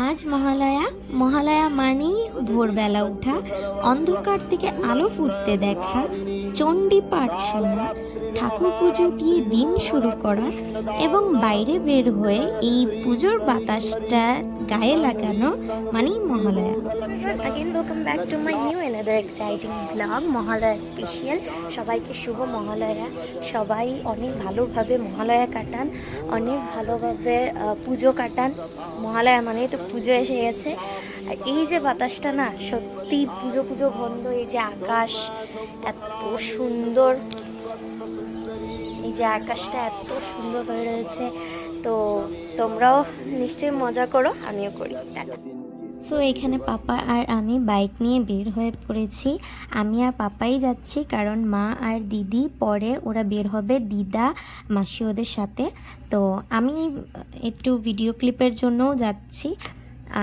আজ মহালয়া। মহালয়া মানেই ভোরবেলা ওঠা, অন্ধকার থেকে আলো ফুটতে দেখা, চণ্ডী পাঠ শোনা, ঠাকুর পুজো দিয়ে দিন শুরু করা এবং বাইরে বের হয়ে এই পুজোর বাতাসটা গায়ে লাগানো মানেই Mahalaya. Again, welcome back to my new another exciting vlog, Mahalaya special. সবাইকে শুভ মহালয়া। সবাই অনেক ভালোভাবে মহালয়া কাটান, অনেক ভালোভাবে পুজো কাটান। মহালয়া মানেই তো পুজো এসে গেছে। আর এই যে বাতাসটা না, সত্যি পুজো পুজো গন্ধ। এই যে আকাশ এত সুন্দর, এই যে আকাশটা এত সুন্দর হয়ে রয়েছে। তো তোমরাও নিশ্চয়ই মজা করো, আমিও করি। টাটা। সো এখানে পাপা আর আমি বাইক নিয়ে বের হয়ে পড়েছি। আমি আর পাপাই যাচ্ছি, কারণ মা আর দিদি পরে ওরা বের হবে দিদা মাসি ওদের সাথে। তো আমি একটু ভিডিও ক্লিপের জন্যও যাচ্ছি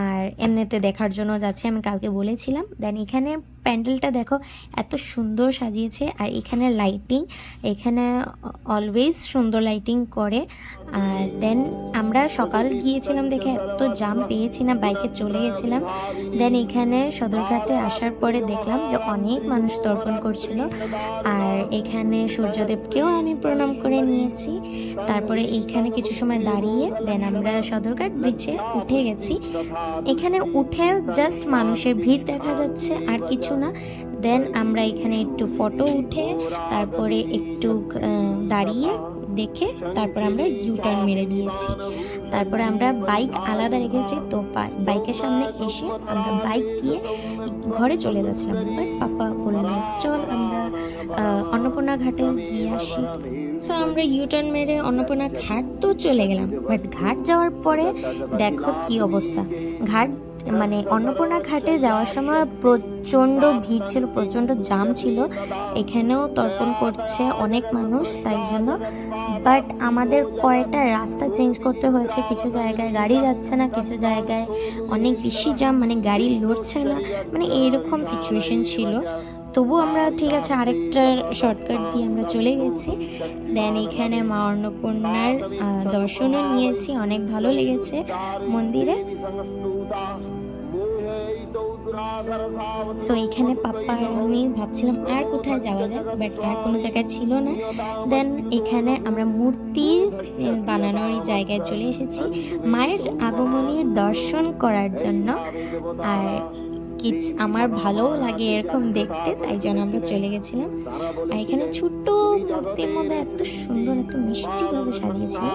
আর এমনিতে দেখার জন্য যাচ্ছি, আমি কালকে বলেছিলাম। দেন এখানে প্যান্ডেলটা দেখো এত সুন্দর সাজিয়েছে, আর এখানে লাইটিং, এখানে অলওয়েজ সুন্দর লাইটিং করে। আর দেন আমরা সকাল গিয়েছিলাম দেখে এত জাম পেয়েছি না, বাইকে চলে গেছিলাম। দেন এখানে সদরঘাটে আসার পরে দেখলাম যে অনেক মানুষ তর্পণ করছিল, আর এখানে সূর্যদেবকেও আমি প্রণাম করে নিয়েছি। তারপরে এইখানে কিছু সময় দাঁড়িয়ে দেন আমরা সদরঘাট ব্রিজে উঠে গেছি। এখানে উঠে জাস্ট মানুষের ভিড় দেখা যাচ্ছে, আর কিছু না। দেন আমরা এখানে একটু ফটো উঠে তারপরে একটু দাঁড়িয়ে দেখে তারপরে আমরা ইউটার্ন মেরে দিয়েছি। তারপরে আমরা বাইক আলাদা রেখেছি, তো বাইকের সামনে এসে আমরা বাইক দিয়ে ঘরে চলে যাচ্ছিলাম। বাট পাপা বললো চল আমরা অন্নপূর্ণা ঘাটে গিয়ে আসি। সো আমরা ইউটার্ন মেরে অন্নপূর্ণা ঘাট তো চলে গেলাম। বাট ঘাট যাওয়ার পরে দেখো কি অবস্থা। ঘাট মানে অন্নপূর্ণা ঘাটে যাওয়ার সময় প্রচণ্ড ভিড় ছিল, প্রচণ্ড জাম ছিল। এখানেও তর্পণ করছে অনেক মানুষ, তাই জন্য। বাট আমাদের কয়েকটা রাস্তা চেঞ্জ করতে হয়েছে। কিছু জায়গায় গাড়ি যাচ্ছে না, কিছু জায়গায় অনেক বেশি জাম, মানে গাড়ি লড়ছে না, মানে এইরকম সিচুয়েশন ছিল। তবু আমরা ঠিক আছে আরেকটা শর্টকাট দিয়ে আমরা চলে গেছি। দেন এখানে মা অন্নপূর্ণার দর্শনও নিয়েছি, অনেক ভালো লেগেছে মন্দিরে। সো এখানে পাপ্পা আর আমি ভাবছিলাম আর কোথায় যাওয়া যায়, বাট আর কোনো জায়গায় ছিল না। দেন এখানে আমরা মূর্তির বানানোর জায়গায় চলে এসেছি মায়ের আগমনীর দর্শন করার জন্য। আর আমার ভালোও লাগে এরকম দেখতে, তাই জন্য আমরা চলে গেছিলাম। আর এখানে ছোট্ট মূর্তির মধ্যে এত সুন্দর, এত মিষ্টিভাবে সাজিয়েছিল।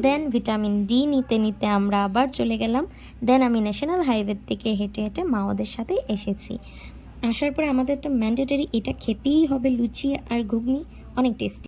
দেন ভিটামিন ডি নিতে নিতে আমরা আবার চলে গেলাম। দেন আমি ন্যাশনাল হাইওয়ে থেকে হেঁটে হেঁটে মা ওদের সাথে এসেছি। আসার পরে আমাদের তো ম্যান্ডেটরি এটা খেতেই হবে, লুচি আর ঘুগনি, অনেক টেস্টি।